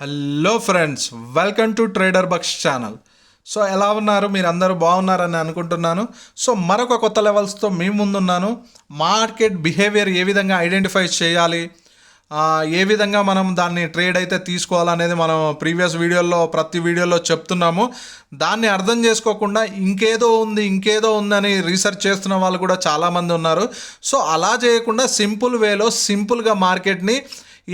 Hello friends, welcome to Trader Bucks channel. So ఎలా ఉన్నారు? మీరు అందరూ బాగున్నారని అనుకుంటున్నాను. సో మరొక కొత్త లెవెల్స్తో మీ ముందున్నాను. మార్కెట్ బిహేవియర్ ఏ విధంగా ఐడెంటిఫై చేయాలి, ఏ విధంగా మనం దాన్ని ట్రేడ్ అయితే తీసుకోవాలనేది మనం ప్రీవియస్ వీడియోల్లో ప్రతి వీడియోలో చెప్తున్నాము. దాన్ని అర్థం చేసుకోకుండా ఇంకేదో ఉందని రీసెర్చ్ చేస్తున్న వాళ్ళు కూడా చాలామంది ఉన్నారు. సో అలా చేయకుండా సింపుల్ వేలో సింపుల్గా మార్కెట్ని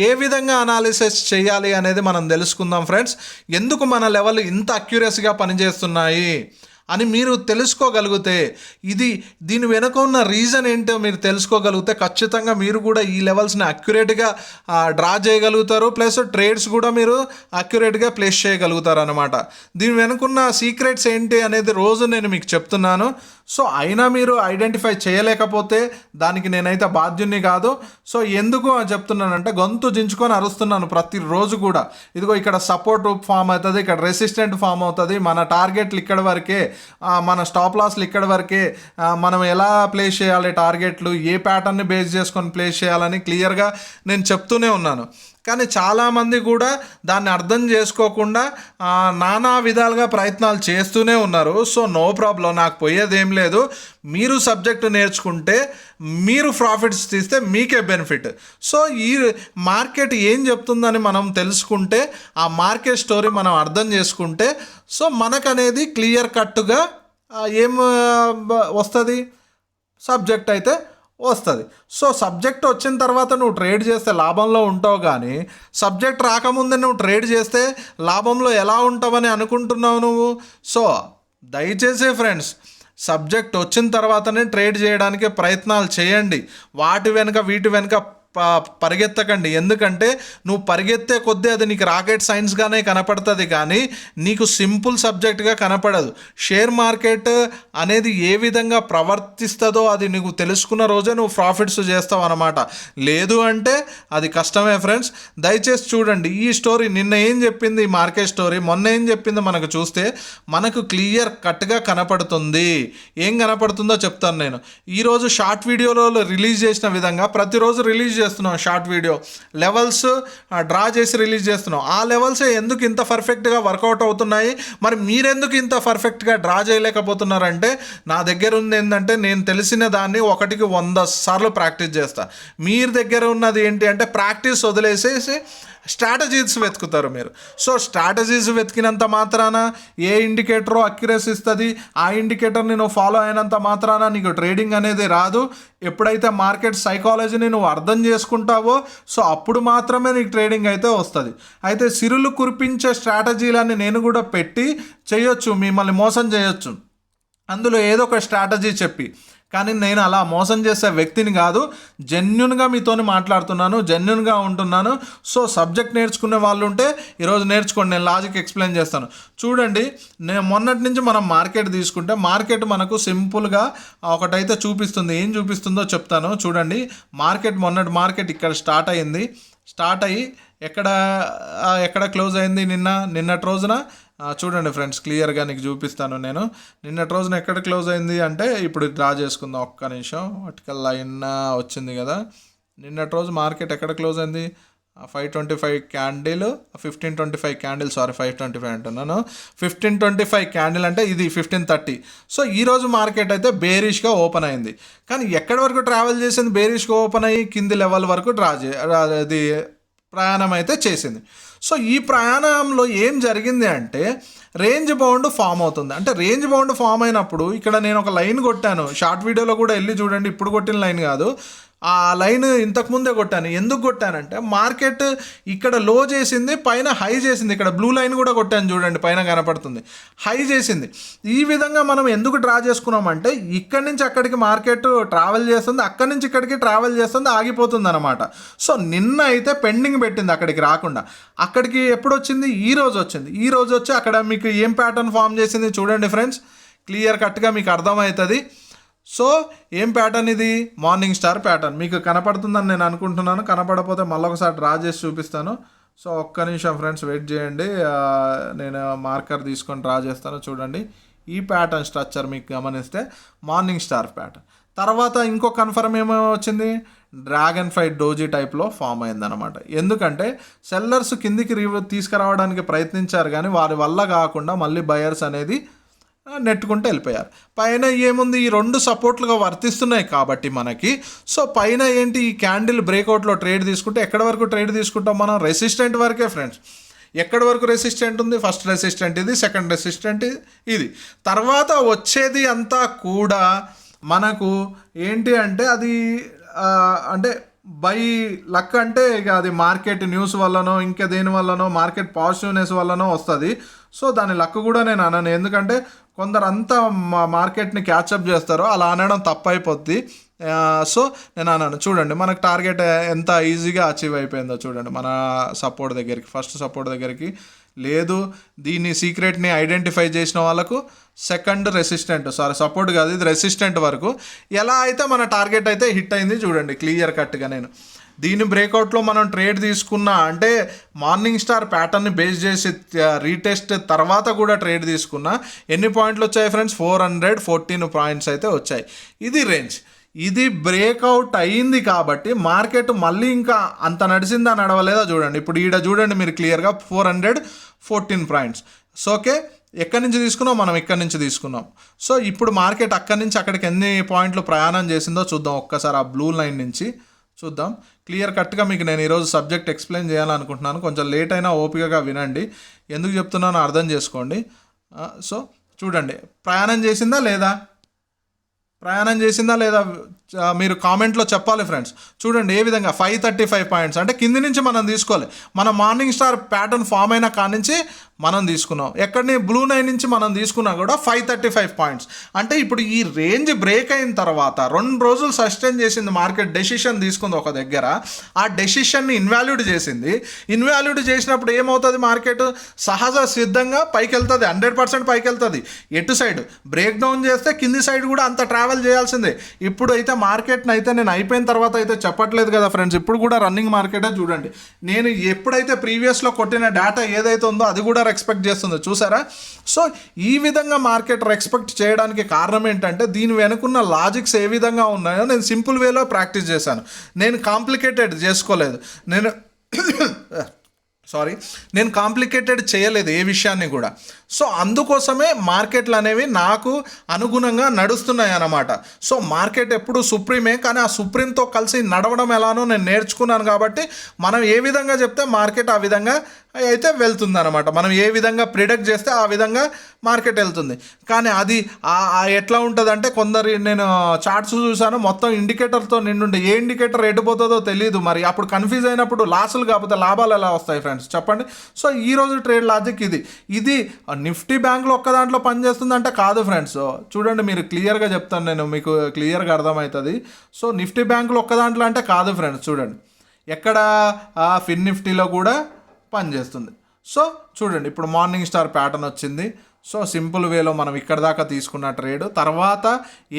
ఏ విధంగా అనాలిసిస్ చేయాలి అనేది మనం తెలుసుకుందాం ఫ్రెండ్స్. ఎందుకు మన లెవెల్ ఇంత అక్యురసీగా పనిచేస్తున్నాయి అని మీరు తెలుసుకోగలిగితే, దీని వెనుక ఉన్న రీజన్ ఏంటో మీరు తెలుసుకోగలిగితే ఖచ్చితంగా మీరు కూడా ఈ లెవెల్స్ని అక్యురేట్గా డ్రా చేయగలుగుతారు. ప్లస్ ట్రేడ్స్ కూడా మీరు అక్యురేట్గా ప్లేస్ చేయగలుగుతారు అనమాట. దీని వెనుకున్న సీక్రెట్స్ ఏంటి అనేది రోజు నేను మీకు చెప్తున్నాను. సో అయినా మీరు ఐడెంటిఫై చేయలేకపోతే దానికి నేనైతే బాధ్యుని కాదు. సో ఎందుకు చెప్తున్నానంటే, గొంతు జించుకొని అరుస్తున్నాను ప్రతిరోజు కూడా. ఇదిగో ఇక్కడ సపోర్ట్ ఫామ్ అవుతుంది, ఇక్కడ రెసిస్టెంట్ ఫామ్ అవుతుంది, మన టార్గెట్లు ఇక్కడ వరకే, మన స్టాప్ లాస్లు ఇక్కడ వరకే, మనం ఎలా ప్లేస్ చేయాలి, టార్గెట్లు ఏ ప్యాటర్న్ని బేస్ చేసుకొని ప్లేస్ చేయాలని క్లియర్గా నేను చెప్తూనే ఉన్నాను. కానీ చాలామంది కూడా దాన్ని అర్థం చేసుకోకుండా నానా విధాలుగా ప్రయత్నాలు చేస్తూనే ఉన్నారు. సో నో ప్రాబ్లం, నాకు పోయేదేం లేదు. మీరు సబ్జెక్టు నేర్చుకుంటే, మీరు ప్రాఫిట్స్ తీస్తే మీకే బెనిఫిట్. సో ఈ మార్కెట్ ఏం చెప్తుందని మనం తెలుసుకుంటే, ఆ మార్కెట్ స్టోరీ మనం అర్థం చేసుకుంటే, సో మనకనేది క్లియర్ కట్గా ఏం వస్తుంది, సబ్జెక్ట్ అయితే వస్తుంది. సో సబ్జెక్ట్ వచ్చిన తర్వాత నువ్వు ట్రేడ్ చేస్తే లాభంలో ఉంటావు, కానీ సబ్జెక్ట్ రాకముందే నువ్వు ట్రేడ్ చేస్తే లాభంలో ఎలా ఉంటావని అనుకుంటున్నావు నువ్వు. సో దయచేసి ఫ్రెండ్స్, సబ్జెక్ట్ వచ్చిన తర్వాతనే ట్రేడ్ చేయడానికి ప్రయత్నాలు చేయండి. వీటి వెనుక పరిగెత్తకండి. ఎందుకంటే నువ్వు పరిగెత్తే కొద్దీ అది నీకు రాకెట్ సైన్స్గానే కనపడుతుంది, కానీ నీకు సింపుల్ సబ్జెక్ట్గా కనపడదు. షేర్ మార్కెట్ అనేది ఏ విధంగా ప్రవర్తిస్తుందో అది నీకు తెలుసుకున్న రోజే నువ్వు ప్రాఫిట్స్ చేస్తావు అనమాట. లేదు అంటే అది కష్టమే ఫ్రెండ్స్. దయచేసి చూడండి ఈ స్టోరీ. నిన్న ఏం చెప్పింది ఈ మార్కెట్ స్టోరీ, మొన్న ఏం చెప్పిందో మనకు చూస్తే మనకు క్లియర్ కట్గా కనపడుతుంది. ఏం కనపడుతుందో చెప్తాను నేను. ఈరోజు షార్ట్ వీడియోలో రిలీజ్ చేసిన విధంగా ప్రతిరోజు రిలీజ్ చేస్తున్నాం షార్ట్ వీడియో. లెవెల్స్ డ్రా చేసి రిలీజ్ చేస్తున్నాం. ఆ లెవెల్స్ ఎందుకు ఇంత పర్ఫెక్ట్గా వర్కౌట్ అవుతున్నాయి, మరి మీరెందుకు ఇంత పర్ఫెక్ట్గా డ్రా చేయలేకపోతున్నారంటే, నా దగ్గర ఉంది ఏంటంటే, నేను తెలిసిన దాన్ని 1కి 100 సార్లు ప్రాక్టీస్ చేస్తా. మీరు దగ్గర ఉన్నది ఏంటి అంటే, ప్రాక్టీస్ వదిలేసేసి స్ట్రాటజీస్ వెతుకుతారు మీరు. సో స్ట్రాటజీస్ వెతికినంత మాత్రాన ఏ ఇండికేటరో అక్యురసీ ఇస్తుంది, ఆ ఇండికేటర్ని నువ్వు ఫాలో అయినంత మాత్రాన నీకు ట్రేడింగ్ అనేది రాదు. ఎప్పుడైతే మార్కెట్ సైకాలజీని నువ్వు అర్థం చేసుకుంటావో, సో అప్పుడు మాత్రమే నీకు ట్రేడింగ్ అయితే వస్తుంది. అయితే సిరులు కురిపించే స్ట్రాటజీలన్నీ నేను కూడా పెట్టి చేయొచ్చు, మిమ్మల్ని మోసం చేయొచ్చు అందులో ఏదో ఒక స్ట్రాటజీ చెప్పి. కానీ నేను అలా మోసం చేసే వ్యక్తిని కాదు. జెన్యున్గా మీతోని మాట్లాడుతున్నాను, జెన్యున్గా ఉంటున్నాను. సో సబ్జెక్ట్ నేర్చుకునే వాళ్ళు ఉంటే ఈరోజు నేర్చుకోండి, నేను లాజిక్ ఎక్స్ప్లెయిన్ చేస్తాను. చూడండి, నేను మొన్నటి నుంచి మనం మార్కెట్ తీసుకుంటే, మార్కెట్ మనకు సింపుల్గా ఒకటైతే చూపిస్తుంది. ఏం చూపిస్తుందో చెప్తాను చూడండి. మొన్నటి మార్కెట్ ఇక్కడ స్టార్ట్ అయ్యి ఎక్కడ క్లోజ్ అయింది నిన్నటి రోజున. చూడండి ఫ్రెండ్స్, క్లియర్గా నీకు చూపిస్తాను నేను. నిన్నటి రోజున ఎక్కడ క్లోజ్ అయింది అంటే, ఇప్పుడు డ్రా చేసుకుందాం ఒక్క నిమిషం. వర్టికల్ లైన్ వచ్చింది కదా. నిన్నటి రోజు మార్కెట్ ఎక్కడ క్లోజ్ అయింది, 525 క్యాండిల్, 1525 క్యాండిల్, 525 అంటున్నాను. 1525 క్యాండిల్ అంటే ఇది 1530. సో ఈరోజు మార్కెట్ అయితే బేరిష్గా ఓపెన్ అయింది. కానీ ఎక్కడి వరకు ట్రావెల్ చేసింది? బేరిష్గా ఓపెన్ అయ్యి కింది లెవెల్ వరకు అది ప్రయాణం అయితే చేసింది. సో ఈ ప్రయాణంలో ఏం జరిగింది అంటే, రేంజ్ బౌండ్ ఫామ్ అవుతుంది. అంటే రేంజ్ బౌండ్ ఫామ్ అయినప్పుడు ఇక్కడ నేను ఒక లైన్ కొట్టాను. షార్ట్ వీడియోలో కూడా వెళ్ళి చూడండి, ఇప్పుడు కొట్టిన లైన్ కాదు, ఆ లైన్ ఇంతకుముందే కొట్టాను. ఎందుకు కొట్టానంటే, మార్కెట్ ఇక్కడ లో చేసింది, పైన హై చేసింది. ఇక్కడ బ్లూ లైన్ కూడా కొట్టాను చూడండి, పైన కనపడుతుంది, హై చేసింది. ఈ విధంగా మనం ఎందుకు డ్రా చేసుకున్నామంటే, ఇక్కడి నుంచి అక్కడికి మార్కెట్ ట్రావెల్ చేస్తుంది, అక్కడి నుంచి ఇక్కడికి ట్రావెల్ చేస్తుంది, ఆగిపోతుంది అనమాట. సో నిన్న అయితే పెండింగ్ పెట్టింది, అక్కడికి రాకుండా. అక్కడికి ఎప్పుడు వచ్చింది? ఈ రోజు వచ్చి అక్కడ మీకు ఏం ప్యాటర్న్ ఫామ్ చేసింది చూడండి ఫ్రెండ్స్, క్లియర్ కట్గా మీకు అర్థమవుతుంది. సో ఏం ప్యాటర్న్ ఇది? Morning star pattern. మీకు కనపడుతుందని నేను అనుకుంటున్నాను. కనపడకపోతే మళ్ళీ ఒకసారి డ్రా చేసి చూపిస్తాను. సో ఒక్క నిమిషం ఫ్రెండ్స్ వెయిట్ చేయండి, నేను మార్కర్ తీసుకొని డ్రా చేస్తాను. చూడండి, ఈ ప్యాటర్న్ స్ట్రక్చర్ మీకు గమనిస్తే మార్నింగ్ స్టార్ ప్యాటర్న్. తర్వాత ఇంకో కన్ఫర్మ్ ఏమో వచ్చింది, డ్రాగన్ ఫ్లై డోజీ టైప్లో ఫామ్ అయిందనమాట. ఎందుకంటే సెల్లర్స్ కిందికి తీసుకురావడానికి ప్రయత్నించారు కానీ వారి వల్ల కాకుండా మళ్ళీ బయర్స్ అనేది నెట్టుకుంటూ వెళ్ళిపోయారు. పైన ఏముంది, ఈ రెండు సపోర్ట్లుగా వర్తిస్తున్నాయి కాబట్టి మనకి. సో పైన ఏంటి, ఈ క్యాండిల్ బ్రేక్అవుట్లో ట్రేడ్ తీసుకుంటే ఎక్కడి వరకు ట్రేడ్ తీసుకుంటాం మనం, రెసిస్టెంట్ వరకే ఫ్రెండ్స్. ఎక్కడి వరకు రెసిస్టెంట్ ఉంది, ఫస్ట్ రెసిస్టెంట్ ఇది, సెకండ్ రెసిస్టెంట్ ఇది. తర్వాత వచ్చేది అంతా కూడా మనకు ఏంటి అంటే అది అంటే బై లక్, అంటే ఇక అది మార్కెట్ న్యూస్ వల్లనో ఇంకా దేని వల్లనో మార్కెట్ పాజిటివ్నెస్ వల్లనో వస్తుంది. సో దాని లక్ కూడా నేను అనను, ఎందుకంటే కొందరు అంతా మార్కెట్ని క్యాచప్ చేస్తారో అలా అనడం తప్పైపోద్ది. సో నేను అన్నాను చూడండి, మనకు టార్గెట్ ఎంత ఈజీగా అచీవ్ అయిపోయిందో చూడండి. మన సపోర్ట్ దగ్గరికి, ఫస్ట్ సపోర్ట్ దగ్గరికి లేదు, దీన్ని సీక్రెట్ని ఐడెంటిఫై చేసిన వాళ్ళకు సెకండ్ రెసిస్టెంట్, సపోర్ట్ కాదు ఇది రెసిస్టెంట్ వరకు ఎలా అయితే మన టార్గెట్ అయితే హిట్ అయింది చూడండి క్లియర్ కట్గా. నేను దీని బ్రేక్అవుట్లో మనం ట్రేడ్ తీసుకున్నా అంటే మార్నింగ్ స్టార్ ప్యాటర్న్ని బేస్ చేసి రీటెస్ట్ తర్వాత కూడా ట్రేడ్ తీసుకున్నా ఎన్ని పాయింట్లు వచ్చాయి ఫ్రెండ్స్, 414 పాయింట్స్ అయితే వచ్చాయి. ఇది రేంజ్. ఇది బ్రేక్అవుట్ అయ్యింది కాబట్టి మార్కెట్ మళ్ళీ ఇంకా అంత నడిచిందా నడవలేదా చూడండి. ఇప్పుడు ఈడ చూడండి మీరు క్లియర్గా 414 పాయింట్స్. సో ఓకే, ఎక్కడి నుంచి తీసుకున్నాం మనం, ఇక్కడి నుంచి తీసుకున్నాం. సో ఇప్పుడు మార్కెట్ అక్కడి నుంచి అక్కడికి ఎన్ని పాయింట్లు ప్రయాణం చేసిందో చూద్దాం ఒక్కసారి. ఆ బ్లూ లైన్ నుంచి చూద్దాం క్లియర్ కట్గా. మీకు నేను ఈరోజు సబ్జెక్ట్ ఎక్స్ప్లెయిన్ చేయాలనుకుంటున్నాను, కొంచెం లేట్ అయినా ఓపికగా వినండి, ఎందుకు చెప్తున్నానో అర్థం చేసుకోండి. సో చూడండి, ప్రయాణం చేసిందా లేదా మీరు కామెంట్లో చెప్పాలి ఫ్రెండ్స్. చూడండి ఏ విధంగా 535 పాయింట్స్, అంటే కింది నుంచి మనం తీసుకోవాలి. మన మార్నింగ్ స్టార్ ప్యాటర్న్ ఫామ్ అయిన కాడి నుంచి మనం తీసుకున్నాం. ఎక్కడిని బ్లూ లైన్ నుంచి మనం తీసుకున్నా కూడా 535 పాయింట్స్. అంటే ఇప్పుడు ఈ రేంజ్ బ్రేక్ అయిన తర్వాత 2 రోజులు సస్టైన్ చేసింది మార్కెట్, డెసిషన్ తీసుకుంది ఒక దగ్గర, ఆ డెసిషన్ని ఇన్వాల్యూడ్ చేసింది. ఇన్వాల్యూడ్ చేసినప్పుడు ఏమవుతుంది, మార్కెట్ సహజ సిద్ధంగా పైకి వెళ్తుంది, 100% పైకి వెళ్తుంది. ఎటు సైడ్ బ్రేక్ డౌన్ చేస్తే కింది సైడ్ కూడా అంత ట్రావెల్ చేయాల్సిందే. ఇప్పుడు అయితే మార్కెట్ని అయితే నేను అయిపోయిన తర్వాత అయితే చెప్పట్లేదు కదా ఫ్రెండ్స్, ఇప్పుడు కూడా రన్నింగ్ మార్కెటే చూడండి. నేను ఎప్పుడైతే ప్రీవియస్లో కొట్టిన డేటా ఏదైతే ఉందో అది కూడా రెస్పెక్ట్ చేస్తుంది చూసారా. సో ఈ విధంగా మార్కెట్ రెస్పెక్ట్ చేయడానికి కారణం ఏంటంటే దీని వెనుకున్న లాజిక్స్ ఏ విధంగా ఉన్నాయో నేను సింపుల్ వేలో ప్రాక్టీస్ చేశాను. నేను కాంప్లికేటెడ్ చేసుకోలేదు, నేను కాంప్లికేటెడ్ చేయలేదు ఏ విషయాన్ని కూడా. సో అందుకోసమే మార్కెట్లు అనేవి నాకు అనుగుణంగా నడుస్తున్నాయి అన్నమాట. సో మార్కెట్ ఎప్పుడు సుప్రీమే, కానీ ఆ సుప్రీంతో కలిసి నడవడం ఎలానో నేను నేర్చుకున్నాను. కాబట్టి మనం ఏ విధంగా చెప్తే మార్కెట్ ఆ విధంగా అయితే వెళ్తుంది అనమాట. మనం ఏ విధంగా ప్రిడిక్ట్ చేస్తే ఆ విధంగా మార్కెట్ వెళ్తుంది. కానీ అది ఎట్లా ఉంటుంది అంటే కొందరు నేను చార్ట్స్ చూసాను మొత్తం ఇండికేటర్తో నిండుండే, ఏ ఇండికేటర్ ఎటుపోతుందో తెలియదు. మరి అప్పుడు కన్ఫ్యూజ్ అయినప్పుడు లాసులు కాకపోతే లాభాలు ఎలా వస్తాయి ఫ్రెండ్స్ చెప్పండి. సో ఈరోజు ట్రేడ్ లాజిక్ ఇది నిఫ్టీ బ్యాంక్లో ఒక్క దాంట్లో పనిచేస్తుందంటే కాదు ఫ్రెండ్స్. చూడండి మీరు క్లియర్గా చెప్తాను, నేను మీకు క్లియర్గా అర్థమవుతుంది. సో నిఫ్టీ బ్యాంకులో ఒక్క దాంట్లో అంటే కాదు ఫ్రెండ్స్. చూడండి ఎక్కడ ఫిన్ నిఫ్టీలో కూడా పనిచేస్తుంది. సో చూడండి ఇప్పుడు మార్నింగ్ స్టార్ ప్యాటర్న్ వచ్చింది. సో సింపుల్ వేలో మనం ఇక్కడ దాకా తీసుకున్న ట్రేడ్ తర్వాత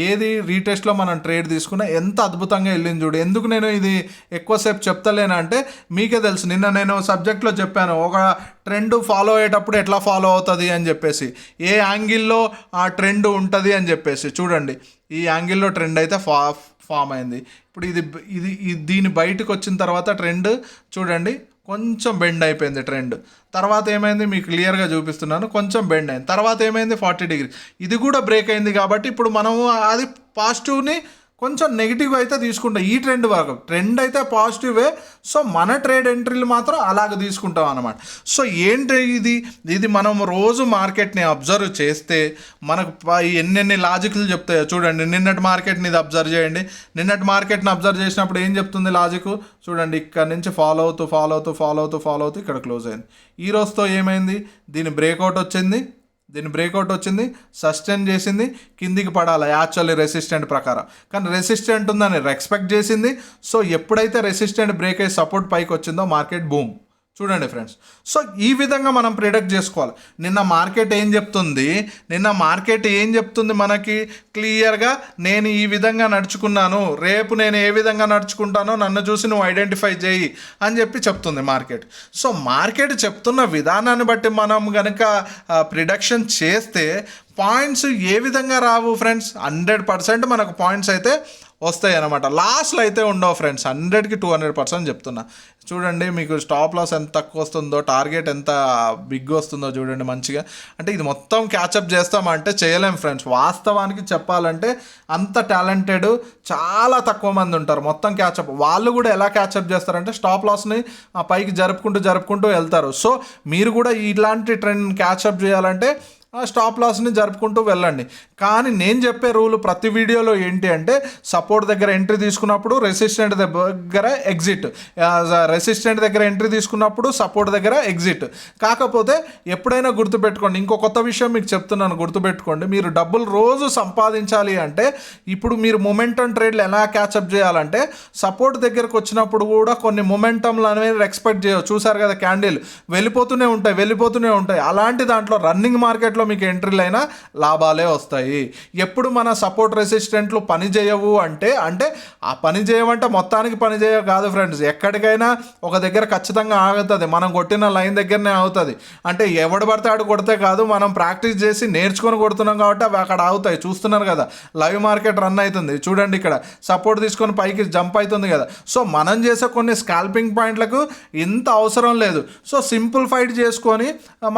ఏది రీటెస్ట్లో మనం ట్రేడ్ తీసుకున్నా ఎంత అద్భుతంగా వెళ్ళింది చూడు. ఎందుకు నేను ఇది ఎక్కువసేపు చెప్తలేనంటే మీకే తెలుసు, నిన్న నేను సబ్జెక్ట్లో చెప్పాను ఒక ట్రెండ్ ఫాలో అయ్యేటప్పుడు ఎట్లా ఫాలో అవుతుంది అని చెప్పేసి, ఏ యాంగిల్లో ఆ ట్రెండ్ ఉంటుంది అని చెప్పేసి. చూడండి ఈ యాంగిల్లో ట్రెండ్ అయితే ఫామ్ అయింది. ఇప్పుడు దీని బయటకు వచ్చిన తర్వాత ట్రెండ్ చూడండి కొంచెం బెండ్ అయిపోయింది ట్రెండ్. తర్వాత ఏమైంది మీకు క్లియర్గా చూపిస్తున్నాను, కొంచెం బెండ్ అయింది. తర్వాత ఏమైంది 40 డిగ్రీ, ఇది కూడా బ్రేక్ అయింది. కాబట్టి ఇప్పుడు మనము అది పాజిటివ్ని కొంచెం నెగిటివ్ అయితే తీసుకుంటాం. ఈ ట్రెండ్ వరకు ట్రెండ్ అయితే పాజిటివే. సో మన ట్రేడ్ ఎంట్రీలు మాత్రం అలాగ తీసుకుంటాం అన్నమాట. సో ఏంటి ఇది మనం రోజు మార్కెట్ని అబ్జర్వ్ చేస్తే మనకు ఎన్నెన్ని లాజిక్లు చెప్తాయో చూడండి. నిన్నటి మార్కెట్ని ఇది అబ్జర్వ్ చేయండి. నిన్నటి మార్కెట్ని అబ్జర్వ్ చేసినప్పుడు ఏం చెప్తుంది లాజిక్ చూడండి. ఇక్కడ నుంచి ఫాలో అవుతూ ఇక్కడ క్లోజ్ అయింది. ఈ రోజుతో ఏమైంది, దీని బ్రేక్అవుట్ వచ్చింది, సస్టైన్ చేసింది, కిందికి పడాలి యాక్చువల్లీ రెసిస్టెంట్ ప్రకారం. కానీ రెసిస్టెంట్ ఉందని రెస్పెక్ట్ చేసింది. సో ఎప్పుడైతే రెసిస్టెంట్ బ్రేక్ అయ్యి సపోర్ట్ పైకి వచ్చిందో మార్కెట్ బూమ్. చూడండి ఫ్రెండ్స్. సో ఈ విధంగా మనం ప్రిడిక్ట్ చేసుకోవాలి. నిన్న మార్కెట్ ఏం చెప్తుంది మనకి క్లియర్గా, నేను ఈ విధంగా నడుచుకున్నాను, రేపు నేను ఏ విధంగా నడుచుకుంటానో నన్ను చూసి నువ్వు ఐడెంటిఫై చేయి అని చెప్తుంది మార్కెట్. సో మార్కెట్ చెప్తున్న విధానాన్ని బట్టి మనం కనుక ప్రిడిక్షన్ చేస్తే పాయింట్స్ ఏ విధంగా రావు ఫ్రెండ్స్, 100% మనకు పాయింట్స్ అయితే వస్తాయి అన్నమాట. లాస్ట్లో అయితే ఉండవు ఫ్రెండ్స్, 100కి 200% చెప్తున్నా. చూడండి మీకు స్టాప్ లాస్ ఎంత తక్కువ వస్తుందో, టార్గెట్ ఎంత బిగ్ వస్తుందో చూడండి మంచిగా. అంటే ఇది మొత్తం క్యాచప్ చేస్తామంటే చేయలేం ఫ్రెండ్స్. వాస్తవానికి చెప్పాలంటే అంత టాలెంటెడ్ చాలా తక్కువ మంది ఉంటారు మొత్తం క్యాచప్. వాళ్ళు కూడా ఎలా క్యాచప్ చేస్తారంటే స్టాప్ లాస్ని పైకి జరుపుకుంటూ వెళ్తారు. సో మీరు కూడా ఇలాంటి ట్రెండ్ క్యాచప్ చేయాలంటే స్టాప్ లాస్ని జరుపుకుంటూ వెళ్ళండి. కానీ నేను చెప్పే రూల్ ప్రతి వీడియోలో ఏంటి అంటే సపోర్ట్ దగ్గర ఎంట్రీ తీసుకున్నప్పుడు రెసిస్టెంట్ దగ్గర ఎగ్జిట్, రెసిస్టెంట్ దగ్గర ఎంట్రీ తీసుకున్నప్పుడు సపోర్ట్ దగ్గర ఎగ్జిట్. కాకపోతే ఎప్పుడైనా గుర్తుపెట్టుకోండి, ఇంకో కొత్త విషయం మీకు చెప్తున్నాను గుర్తుపెట్టుకోండి. మీరు డబ్బులు రోజు సంపాదించాలి అంటే ఇప్పుడు మీరు మొమెంటం ట్రేడ్లు ఎలా క్యాచప్ చేయాలంటే సపోర్ట్ దగ్గరకు వచ్చినప్పుడు కూడా కొన్ని మొమెంటంలు అనేవి ఎక్స్పెక్ట్ చేయవచ్చు. చూసారు కదా క్యాండిల్ వెళ్ళిపోతూనే ఉంటాయి. అలాంటి దాంట్లో రన్నింగ్ మార్కెట్లో మీకు ఎంట్రీలు అయినా లాభాలే వస్తాయి. ఎప్పుడు మన సపోర్ట్ రెసిస్టెంట్లు పని చేయవు అంటే ఆ పని చేయమంటే మొత్తానికి పని చేయవు కాదు ఫ్రెండ్స్. ఎక్కడికైనా ఒక దగ్గర ఖచ్చితంగా ఆగుతుంది, మనం కొట్టిన లైన్ దగ్గరనే ఆగుతుంది. అంటే ఎవడు పడితే ఆడు కొడితే కాదు, మనం ప్రాక్టీస్ చేసి నేర్చుకొని కొడుతున్నాం కాబట్టి అవి అక్కడ ఆగుతాయి. చూస్తున్నారు కదా లైవ్ మార్కెట్ రన్ అవుతుంది చూడండి, ఇక్కడ సపోర్ట్ తీసుకొని పైకి జంప్ అవుతుంది కదా. సో మనం చేసే కొన్ని స్కాల్పింగ్ పాయింట్లకు ఇంత అవసరం లేదు. సో సింప్లిఫైడ్ చేసుకొని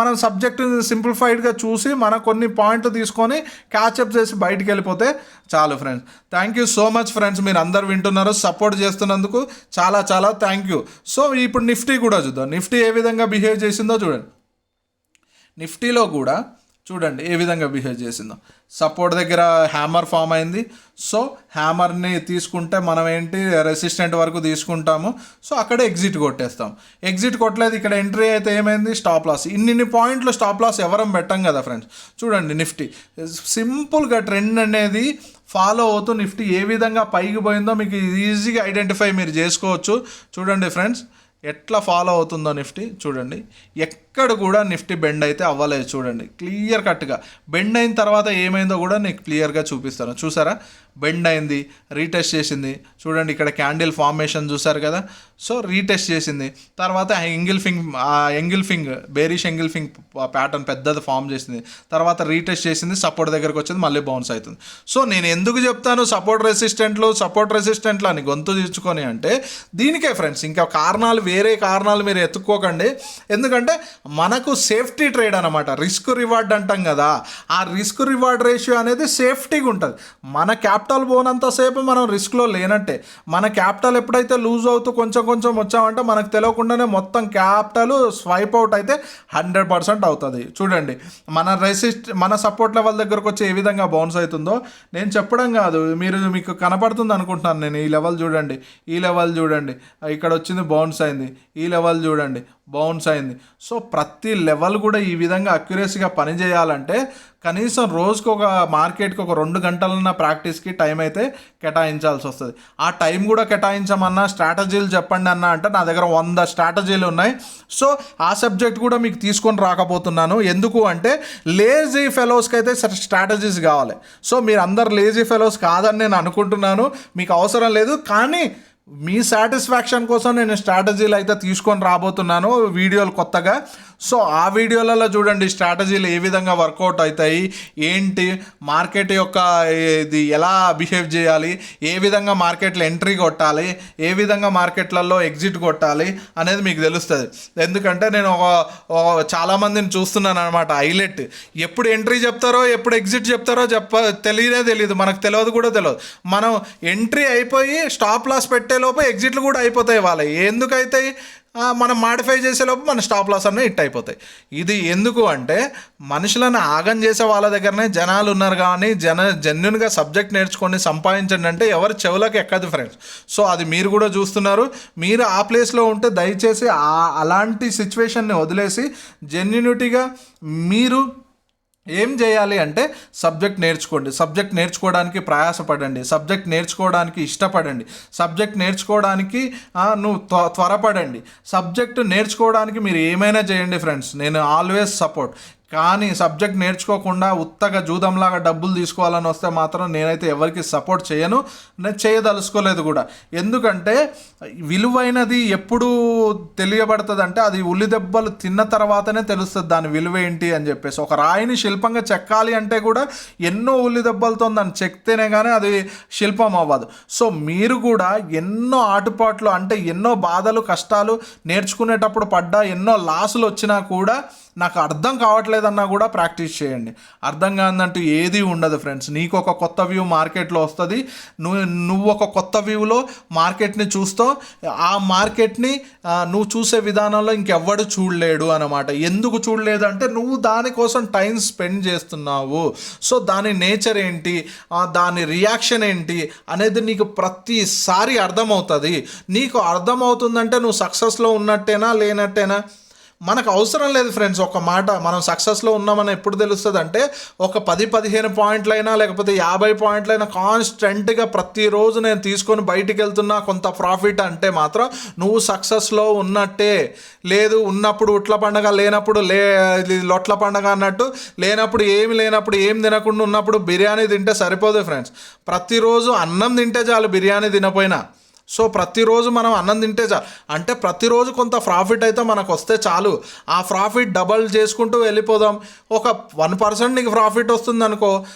మనం సబ్జెక్ట్ సింప్లిఫైడ్గా చూసి మన కొన్ని పాయింట్లు తీసుకొని క్యాచప్ చేసి బయటికి వెళ్ళిపోతే చాలు friends. Thank you so much friends, మీరు అందరు వింటున్నారు, సపోర్ట్ చేస్తున్నందుకు చాలా చాలా థ్యాంక్ యూ. సో ఇప్పుడు నిఫ్టీ కూడా చూద్దాం. నిఫ్టీ ఏ విధంగా బిహేవ్ చేసిందో చూడండి. నిఫ్టీలో కూడా చూడండి ఏ విధంగా బిహేవ్ చేసిందో. సపోర్ట్ దగ్గర హ్యామర్ ఫామ్ అయింది. సో హ్యామర్ని తీసుకుంటే మనం ఏంటి రెసిస్టెంట్ వరకు తీసుకుంటాము. సో అక్కడే ఎగ్జిట్ కొట్టేస్తాం. ఎగ్జిట్ కొట్టలేదు, ఇక్కడ ఎంట్రీ అయితే ఏమైంది స్టాప్ లాస్. ఇన్ని పాయింట్లు స్టాప్ లాస్ ఎవరం పెట్టం కదా ఫ్రెండ్స్. చూడండి నిఫ్టీ సింపుల్గా ట్రెండ్ అనేది ఫాలో అవుతూ నిఫ్టీ ఏ విధంగా పైకి పోయిందో మీకు ఈజీగా ఐడెంటిఫై మీరు చేసుకోవచ్చు. చూడండి ఫ్రెండ్స్ ఎట్లా ఫాలో అవుతుందో నిఫ్టీ చూడండి. ఎక్కడ కూడా నిఫ్టీ బెండ్ అయితే అవ్వలేదు చూడండి. క్లియర్ కట్గా బెండ్ అయిన తర్వాత ఏమైందో కూడా నీకు క్లియర్గా చూపిస్తాను. చూసారా బెండ్ అయింది, రీటెస్ట్ చేసింది. చూడండి ఇక్కడ క్యాండిల్ ఫార్మేషన్ చూసారు కదా. సో రీటెస్ట్ చేసింది, తర్వాత ఎంగిల్ఫింగ్ బేరిష్ ఎంగిల్ఫింగ్ ప్యాటర్న్ పెద్దది ఫామ్ చేసింది. తర్వాత రీటెస్ట్ చేసింది, సపోర్ట్ దగ్గరకు వచ్చింది, మళ్ళీ బౌన్స్ అవుతుంది. సో నేను ఎందుకు చెప్తాను సపోర్ట్ రెసిస్టెంట్లు అని గొంతు తీర్చుకొని అంటే దీనికే ఫ్రెండ్స్. ఇంకా వేరే కారణాలు మీరు ఎత్తుక్కోకండి. ఎందుకంటే మనకు సేఫ్టీ ట్రేడ్ అనమాట, రిస్క్ రివార్డ్ అంటాం కదా. ఆ రిస్క్ రివార్డ్ రేషియో అనేది సేఫ్టీగా ఉంటుంది. మన క్యాపిటల్ పోనంతసేపు మనం రిస్క్లో లేనట్టే. మన క్యాపిటల్ ఎప్పుడైతే లూజ్ అవుతూ కొంచెం వచ్చామంటే మనకు తెలియకుండానే మొత్తం క్యాపిటల్ స్వైప్ అవుట్ అయితే 100% అవుతుంది. చూడండి మన సపోర్ట్ లెవెల్ దగ్గరకు వచ్చి ఏ విధంగా బౌన్స్ అవుతుందో నేను చెప్పడం కాదు, మీకు కనపడుతుంది అనుకుంటున్నాను నేను. ఈ లెవెల్ చూడండి, ఇక్కడ వచ్చింది బౌన్స్ అయింది. ఈ లెవెల్ చూడండి బౌన్స్ అయింది. సో ప్రతి లెవెల్ కూడా ఈ విధంగా అక్యురసీగా పనిచేయాలంటే కనీసం రోజుకు మార్కెట్కి ఒక 2 గంటలన్న ప్రాక్టీస్కి టైం అయితే కేటాయించాల్సి వస్తుంది. ఆ టైం కూడా కేటాయించమన్నా స్ట్రాటజీలు చెప్పండి అన్న అంటే నా దగ్గర 100 స్ట్రాటజీలు ఉన్నాయి. సో ఆ సబ్జెక్ట్ కూడా మీకు తీసుకొని రాకపోతున్నాను. ఎందుకు అంటే లేజీ ఫెలోస్కి అయితే స్ట్రాటజీస్ కావాలి. సో మీరు అందరు లేజీ ఫెలోస్ కాదని నేను అనుకుంటున్నాను, మీకు అవసరం లేదు. కానీ మీ సాటిస్ఫాక్షన్ కోసం నేను స్ట్రాటజీలు అయితే తీసుకొని రాబోతున్నాను వీడియోలు కొత్తగా. సో ఆ వీడియోలలో చూడండి స్ట్రాటజీలు ఏ విధంగా వర్కౌట్ అవుతాయి, ఏంటి మార్కెట్ యొక్క ఇది ఎలా బిహేవ్ చేయాలి, ఏ విధంగా మార్కెట్లో ఎంట్రీ కొట్టాలి, ఏ విధంగా మార్కెట్లలో ఎగ్జిట్ కొట్టాలి అనేది మీకు తెలుస్తుంది. ఎందుకంటే నేను చాలామందిని చూస్తున్నాను అనమాట. హైలైట్ ఎప్పుడు ఎంట్రీ చెప్తారో ఎప్పుడు ఎగ్జిట్ చెప్తారో తెలియదు, మనకు తెలియదు కూడా తెలియదు. మనం ఎంట్రీ అయిపోయి స్టాప్ లాస్ పెట్టేలోపు ఎగ్జిట్లు కూడా అయిపోతాయి వాళ్ళవి. ఎందుకు అవుతాయి, మనం మాడిఫై చేసేలోపు మన స్టాప్ లాస్ అన్నీ హిట్ అయిపోతాయి. ఇది ఎందుకు అంటే మనుషులను ఆగం చేసే వాళ్ళ దగ్గరనే జనాలు ఉన్నారు. కానీ జెన్యున్గా సబ్జెక్ట్ నేర్చుకొని సంపాదించండి అంటే ఎవరు చెవులకు ఎక్కదు ఫ్రెండ్స్. సో అది మీరు కూడా చూస్తున్నారు. మీరు ఆ ప్లేస్లో ఉంటే దయచేసి అలాంటి సిచ్యువేషన్ని వదిలేసి జెన్యునిటీగా మీరు ఏం చేయాలి అంటే సబ్జెక్ట్ నేర్చుకోండి, సబ్జెక్ట్ నేర్చుకోవడానికి ప్రయాసపడండి, సబ్జెక్ట్ నేర్చుకోవడానికి ఇష్టపడండి, సబ్జెక్ట్ నేర్చుకోవడానికి నువ్వు త్వరపడండి. సబ్జెక్టు నేర్చుకోవడానికి మీరు ఏమైనా చేయండి ఫ్రెండ్స్, నేను ఆల్వేస్ సపోర్ట్. కానీ సబ్జెక్ట్ నేర్చుకోకుండా ఉత్తగా జూదంలాగా డబ్బులు తీసుకోవాలని వస్తే మాత్రం నేనైతే ఎవరికి సపోర్ట్ చేయను, నేను చేయదలుచుకోలేదు కూడా. ఎందుకంటే విలువైనది ఎప్పుడు తెలియబడుతుంది అంటే అది ఉల్లి దెబ్బలు తిన్న తర్వాతనే తెలుస్తుంది దాని విలువ ఏంటి అని చెప్పేసి. ఒక రాయిని శిల్పంగా చెక్కాలి అంటే కూడా ఎన్నో ఉల్లి దెబ్బలతో దాన్ని చెక్తేనే కానీ అది శిల్పం అవ్వదు. సో మీరు కూడా ఎన్నో ఆటుపాట్లు అంటే ఎన్నో బాధలు కష్టాలు నేర్చుకునేటప్పుడు పడ్డా ఎన్నో లాసులు వచ్చినా కూడా నాకు అర్థం కావట్లేదన్నా కూడా ప్రాక్టీస్ చేయండి. అర్థం కాదంటూ ఏది ఉండదు ఫ్రెండ్స్. నీకు ఒక కొత్త వ్యూ మార్కెట్లో వస్తుంది, నువ్వు ఒక కొత్త వ్యూలో మార్కెట్ని చూస్తావు. ఆ మార్కెట్ని నువ్వు చూసే విధానంలో ఇంకెవ్వడు చూడలేడు అన్నమాట. ఎందుకు చూడలేదు అంటే నువ్వు దానికోసం టైం స్పెండ్ చేస్తున్నావు. సో దాని నేచర్ ఏంటి, దాని రియాక్షన్ ఏంటి అనేది నీకు ప్రతిసారి అర్థమవుతుంది. నీకు అర్థమవుతుందంటే నువ్వు సక్సెస్లో ఉన్నట్టేనా లేనట్టేనా. మనకు అవసరం లేదు ఫ్రెండ్స్. ఒక మాట, మనం సక్సెస్లో ఉన్నామని ఎప్పుడు తెలుస్తుంది అంటే ఒక 10-15 పాయింట్లైనా లేకపోతే 50 పాయింట్లైనా కాన్స్టెంట్గా ప్రతిరోజు నేను తీసుకొని బయటికి వెళ్తున్నా కొంత ప్రాఫిట్ అంటే మాత్రం నువ్వు సక్సెస్లో ఉన్నట్టే. లేదు ఉన్నప్పుడు ఉట్ల పండగ లేనప్పుడు లొట్ల పండగ అన్నట్టు, లేనప్పుడు ఏమి తినకుండా ఉన్నప్పుడు బిర్యానీ తింటే సరిపోదు ఫ్రెండ్స్. ప్రతిరోజు అన్నం తింటే చాలు, బిర్యానీ తినపోయినా. సో ప్రతిరోజు మనం అన్నం తింటే చాలు, అంటే ప్రతిరోజు కొంత ప్రాఫిట్ అయితే మనకు వస్తే చాలు. ఆ ప్రాఫిట్ డబల్ చేసుకుంటూ వెళ్ళిపోదాం. ఒక 1% నీకు ప్రాఫిట్ వస్తుంది అనుకో,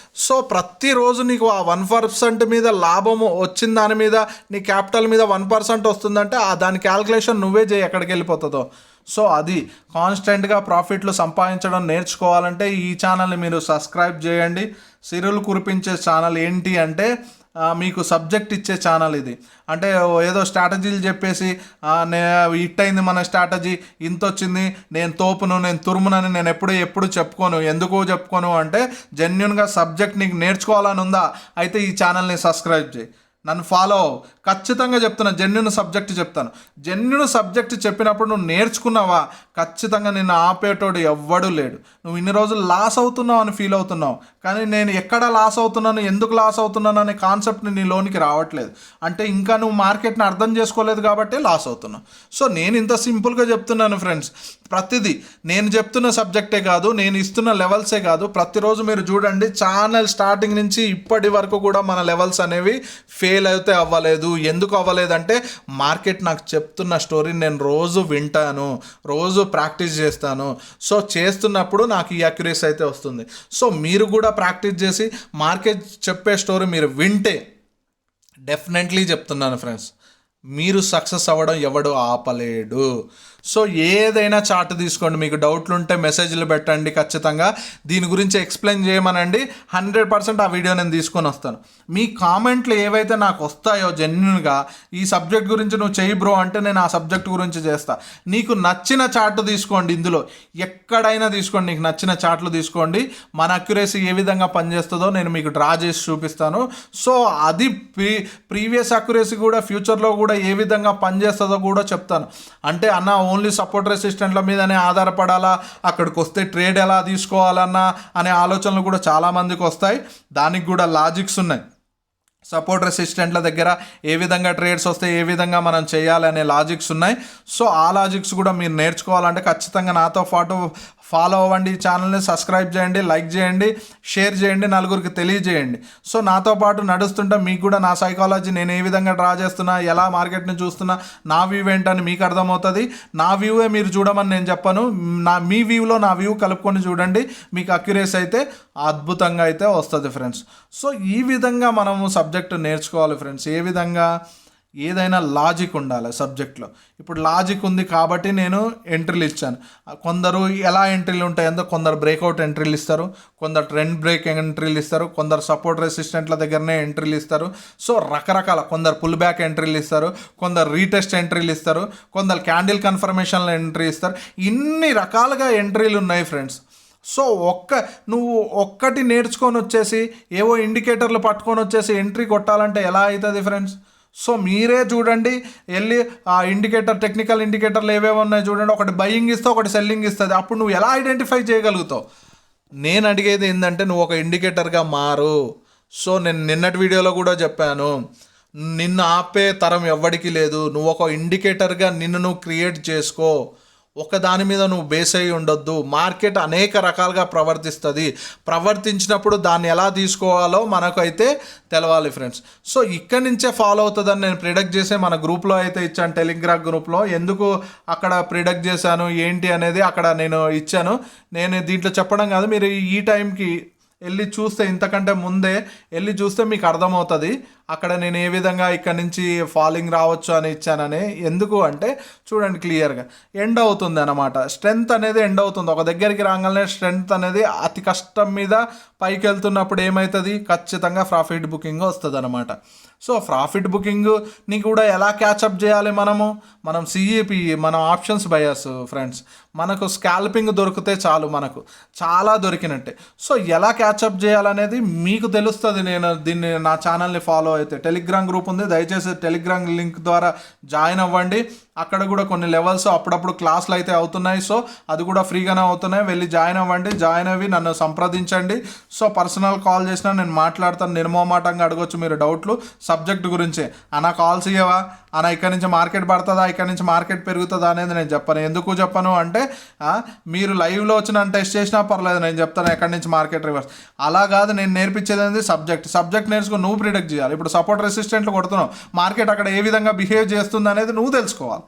సో ప్రతిరోజు నీకు ఆ 1% మీద లాభము వచ్చిన దాని మీద నీ క్యాపిటల్ మీద 1% వస్తుందంటే దాని క్యాల్కులేషన్ నువ్వే చేయి ఎక్కడికి వెళ్ళిపోతుందో. సో అది కాన్స్టెంట్గా ప్రాఫిట్లు సంపాదించడం నేర్చుకోవాలంటే ఈ ఛానల్ని మీరు సబ్స్క్రైబ్ చేయండి. సిరులు కురిపించే ఛానల్ ఏంటి అంటే మీకు సబ్జెక్ట్ ఇచ్చే ఛానల్ ఇది. అంటే ఏదో స్ట్రాటజీలు చెప్పేసి హిట్ అయింది మన స్ట్రాటజీ, ఇంత వచ్చింది, నేను తోపును, నేను తురుమునని నేను ఎప్పుడు చెప్పుకోను. ఎందుకు చెప్పుకోను అంటే జెన్యున్గా సబ్జెక్ట్ నీకు నేర్చుకోవాలని ఉందా అయితే ఈ ఛానల్ని సబ్స్క్రైబ్ చేయి, నన్ను ఫాలో అవ్వు. ఖచ్చితంగా చెప్తున్నా, జెన్యున్ సబ్జెక్ట్ చెప్తాను. జెన్యున్ సబ్జెక్ట్ చెప్పినప్పుడు నువ్వు నేర్చుకున్నావా ఖచ్చితంగా నిన్ను ఆపేటోడు ఎవ్వడూ లేడు. నువ్వు ఇన్ని రోజులు లాస్ అవుతున్నావు అని ఫీల్ అవుతున్నావు, కానీ నేను ఎక్కడ లాస్ అవుతున్నాను, ఎందుకు లాస్ అవుతున్నాను అనే కాన్సెప్ట్ నీ లోనికి రావట్లేదు. అంటే ఇంకా నువ్వు మార్కెట్ని అర్థం చేసుకోలేదు కాబట్టి లాస్ అవుతున్నావు. సో నేను ఇంత సింపుల్గా చెప్తున్నాను ఫ్రెండ్స్. ప్రతిదీ నేను చెప్తున్న సబ్జెక్టే కాదు, నేను ఇస్తున్న లెవెల్సే కాదు, ప్రతిరోజు మీరు చూడండి ఛానల్ స్టార్టింగ్ నుంచి ఇప్పటి వరకు కూడా మన లెవెల్స్ అనేవి ఫెయిల్ అయితే అవ్వలేదు. ఎందుకు అవ్వలేదంటే మార్కెట్ నాకు చెప్తున్న స్టోరీని నేను రోజు వింటాను, రోజు ప్రాక్టీస్ చేస్తాను. సో చేస్తున్నప్పుడు నాకు ఈ అక్యురసీ అయితే వస్తుంది. సో మీరు కూడా ప్రాక్టీస్ చేసి మార్కెట్ చెప్పే స్టోరీ మీరు వింటే డెఫినెట్లీ చెప్తున్నాను ఫ్రెండ్స్, మీరు సక్సెస్ అవ్వడం ఎవడు ఆపలేడు. సో ఏదైనా చార్ట్ తీసుకోండి, మీకు డౌట్లు ఉంటే మెసేజ్లు పెట్టండి, ఖచ్చితంగా దీని గురించి ఎక్స్ప్లెయిన్ చేయమనండి. 100% ఆ వీడియో నేను తీసుకొని వస్తాను. మీ కామెంట్లు ఏవైతే నాకు వస్తాయో జెన్యున్గా ఈ సబ్జెక్ట్ గురించి నువ్వు చెయ్యి బ్రో అంటే నేను ఆ సబ్జెక్ట్ గురించి చేస్తా. నీకు నచ్చిన చార్ట్ తీసుకోండి, ఇందులో ఎక్కడైనా తీసుకోండి, నీకు నచ్చిన చార్ట్లు తీసుకోండి. మన అక్యురసీ ఏ విధంగా పనిచేస్తుందో నేను మీకు డ్రా చేసి చూపిస్తాను. సో అది ప్రీవియస్ అక్యురసీ కూడా ఫ్యూచర్లో కూడా ఏ విధంగా పనిచేస్తుందో కూడా చెప్తాను. అంటే అన్న ఓన్లీ సపోర్ట్ రెసిస్టెంట్ల మీదనే ఆధారపడాలా, అక్కడికి వస్తే ట్రేడ్ ఎలా తీసుకోవాలన్నా అనే ఆలోచనలు కూడా చాలామందికి వస్తాయి. దానికి కూడా లాజిక్స్ ఉన్నాయి. సపోర్ట్ రెసిస్టెంట్ల దగ్గర ఏ విధంగా ట్రేడ్స్ వస్తే ఏ విధంగా మనం చేయాలి అనే లాజిక్స్ ఉన్నాయి. సో ఆ లాజిక్స్ కూడా మీరు నేర్చుకోవాలంటే ఖచ్చితంగా నాతో పాటు ఫాలో అవ్వండి. ఈ ఛానల్ని సబ్స్క్రైబ్ చేయండి, లైక్ చేయండి, షేర్ చేయండి, నలుగురికి తెలియజేయండి. సో నాతో పాటు నడుస్తుంటే మీకు కూడా నా సైకాలజీ నేను ఏ విధంగా డ్రా చేస్తున్నా, ఎలా మార్కెట్ని చూస్తున్నా, నా వ్యూ ఏంటని మీకు అర్థమవుతుంది. నా వ్యూవే మీరు చూడమని నేను చెప్పను, మీ వ్యూలో నా వ్యూ కలుపుకొని చూడండి, మీకు అక్యురసీ అయితే అద్భుతంగా అయితే వస్తుంది ఫ్రెండ్స్. సో ఈ విధంగా మనము సబ్జెక్టు నేర్చుకోవాలి ఫ్రెండ్స్. ఏ విధంగా ఏదైనా లాజిక్ ఉండాలి సబ్జెక్ట్లో. ఇప్పుడు లాజిక్ ఉంది కాబట్టి నేను ఎంట్రీలు ఇచ్చాను. కొందరు ఎలా ఎంట్రీలు ఉంటాయంటే కొందరు బ్రేక్అవుట్ ఎంట్రీలు ఇస్తారు, కొందరు ట్రెండ్ బ్రేక్ ఎంట్రీలు ఇస్తారు, కొందరు సపోర్ట్ రెసిస్టెంట్ల దగ్గరనే ఎంట్రీలు ఇస్తారు. సో రకరకాల, కొందరు పుల్ బ్యాక్ ఎంట్రీలు ఇస్తారు, కొందరు రీటెస్ట్ ఎంట్రీలు ఇస్తారు, కొందరు క్యాండిల్ కన్ఫర్మేషన్లో ఎంట్రీ ఇస్తారు. ఇన్ని రకాలుగా ఎంట్రీలు ఉన్నాయి ఫ్రెండ్స్. సో నువ్వు ఒక్కటి నేర్చుకొని వచ్చేసి ఏవో ఇండికేటర్లు పట్టుకొని వచ్చేసి ఎంట్రీ కొట్టాలంటే ఎలా అవుతుంది ఫ్రెండ్స్? సో మీరే చూడండి, వెళ్ళి ఆ ఇండికేటర్, టెక్నికల్ ఇండికేటర్లు ఏవేవి ఉన్నాయి చూడండి, ఒకటి బయింగ్ ఇస్తే ఒకటి సెల్లింగ్ ఇస్తుంది. అప్పుడు నువ్వు ఎలా ఐడెంటిఫై చేయగలుగుతావు? నేను అడిగేది ఏంటంటే నువ్వు ఒక ఇండికేటర్గా మారు. సో నేను నిన్నటి వీడియోలో కూడా చెప్పాను, నిన్ను ఆపే తరం ఎవ్వడికి లేదు. నువ్వు ఒక ఇండికేటర్గా నిన్ను నువ్వు క్రియేట్ చేసుకో. ఒక దాని మీద నువ్వు బేస్ అయి ఉండొద్దు. మార్కెట్ అనేక రకాలుగా ప్రవర్తించినప్పుడు దాన్ని ఎలా తీసుకోవాలో మనకైతే తెలవాలి ఫ్రెండ్స్. సో ఇక్కడి నుంచే ఫాలో అవుతుందని నేను ప్రిడిక్ట్ చేసే మన గ్రూప్లో అయితే ఇచ్చాను, టెలిగ్రామ్ గ్రూప్లో. ఎందుకు అక్కడ ప్రిడిక్ట్ చేశాను ఏంటి అనేది అక్కడ నేను ఇచ్చాను. నేను దీంట్లో చెప్పడం కాదు, మీరు ఈ టైంకి వెళ్ళి చూస్తే, ఇంతకంటే ముందే వెళ్ళి చూస్తే మీకు అర్థమవుతుంది అక్కడ నేను ఏ విధంగా ఇక్కడ నుంచి ఫాలింగ్ రావచ్చు అని ఇచ్చానని. ఎందుకు అంటే చూడండి క్లియర్గా ఎండ్ అవుతుంది అనమాట. స్ట్రెంగ్త్ అనేది ఎండ్ అవుతుంది. ఒక దగ్గరికి రాగానే స్ట్రెంగ్త్ అనేది అతి కష్టం మీద పైకి వెళ్తున్నప్పుడు ఏమవుతుంది, ఖచ్చితంగా ప్రాఫిట్ బుకింగ్ వస్తుంది అనమాట. సో ప్రాఫిట్ బుకింగ్ని కూడా ఎలా క్యాచప్ చేయాలి మనం సిఈపి, మనం ఆప్షన్స్ బయర్స్ ఫ్రెండ్స్. మనకు స్కాల్పింగ్ దొరికితే చాలు, మనకు చాలా దొరికినట్టే. సో ఎలా క్యాచప్ చేయాలనేది మీకు తెలుస్తుంది. నేను దీన్ని నా ఛానల్ని ఫాలో అయితే టెలిగ్రామ్ గ్రూప్ ఉంది, దయచేసి టెలిగ్రామ్ లింక్ ద్వారా జాయిన్ అవ్వండి. అక్కడ కూడా కొన్ని లెవెల్స్ అప్పుడప్పుడు క్లాసులు అయితే అవుతున్నాయి. సో అది కూడా ఫ్రీగానే అవుతున్నాయి, వెళ్ళి జాయిన్ అవ్వండి. జాయిన్ అవ్వి నన్ను సంప్రదించండి. సో పర్సనల్ కాల్ చేసినా నేను మాట్లాడతాను, నిర్మోహమాటంగా అడగొచ్చు మీరు డౌట్లు సబ్జెక్ట్ గురించే. అన్న కాల్స్ ఇవ్వవా అన్న, ఇక్కడ నుంచి మార్కెట్ పడుతుందా, ఇక్కడ నుంచి మార్కెట్ పెరుగుతుందా అనేది నేను చెప్పను. ఎందుకు చెప్పను అంటే మీరు లైవ్లో వచ్చి నన్ను టెస్ట్ చేసినా పర్లేదు, నేను చెప్తాను ఎక్కడి నుంచి మార్కెట్ రివర్స్. అలా కాదు, నేను నేర్పించేది అనేది సబ్జెక్ట్ నేర్చుకుని నువ్వు ప్రిడిక్ట్ చేయాలి. ఇప్పుడు సపోర్ట్ రెసిస్టెంట్లు కొడుతున్నావు, మార్కెట్ అక్కడ ఏ విధంగా బిహేవ్ చేస్తుంది అనేది నువ్వు తెలుసుకోవాలి.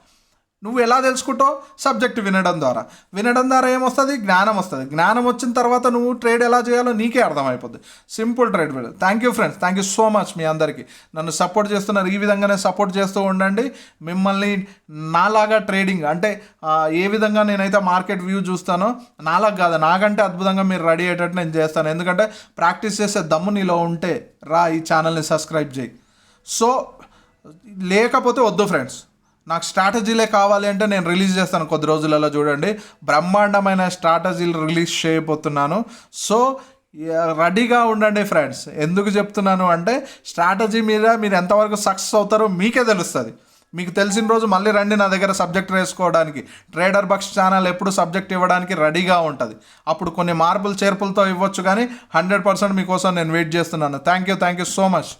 నువ్వు ఎలా తెలుసుకుంటావు? సబ్జెక్ట్ వినడం ద్వారా ఏమొస్తుంది? జ్ఞానం వస్తుంది. జ్ఞానం వచ్చిన తర్వాత నువ్వు ట్రేడ్ ఎలా చేయాలో నీకే అర్థమైపోద్ది. Simple trade video. Thank you friends, thank you so much. మీ అందరికీ నన్ను సపోర్ట్ చేస్తున్నారు, ఈ విధంగానే సపోర్ట్ చేస్తూ ఉండండి. మిమ్మల్ని నాలాగా ట్రేడింగ్ అంటే ఏ విధంగా నేనైతే మార్కెట్ వ్యూ చూస్తానో నాలాగా కాదు, నాకంటే అద్భుతంగా మీరు రెడీ అయ్యేటట్టు నేను చేస్తాను. ఎందుకంటే ప్రాక్టీస్ చేసే దమ్ము నీలో ఉంటే ఈ ఛానల్ని సబ్స్క్రైబ్ చేయి. సో లేకపోతే వద్దు ఫ్రెండ్స్. నాకు స్ట్రాటజీలే కావాలి అంటే నేను రిలీజ్ చేస్తాను కొద్ది రోజులలో. చూడండి, బ్రహ్మాండమైన స్ట్రాటజీలు రిలీజ్ చేయబోతున్నాను. సో రెడీగా ఉండండి ఫ్రెండ్స్. ఎందుకు చెప్తున్నాను అంటే స్ట్రాటజీ మీద మీరు ఎంతవరకు సక్సెస్ అవుతారో మీకే తెలుస్తుంది. మీకు తెలిసిన రోజు మళ్ళీ రండి నా దగ్గర సబ్జెక్ట్ వేసుకోవడానికి. ట్రేడర్ బక్స్ ఛానల్ ఎప్పుడు సబ్జెక్ట్ ఇవ్వడానికి రెడీగా ఉంటుంది. అప్పుడు కొన్ని మార్పులు చేర్పులతో ఇవ్వచ్చు, కానీ 100% మీకోసం నేను వెయిట్ చేస్తున్నాను. Thank you so much.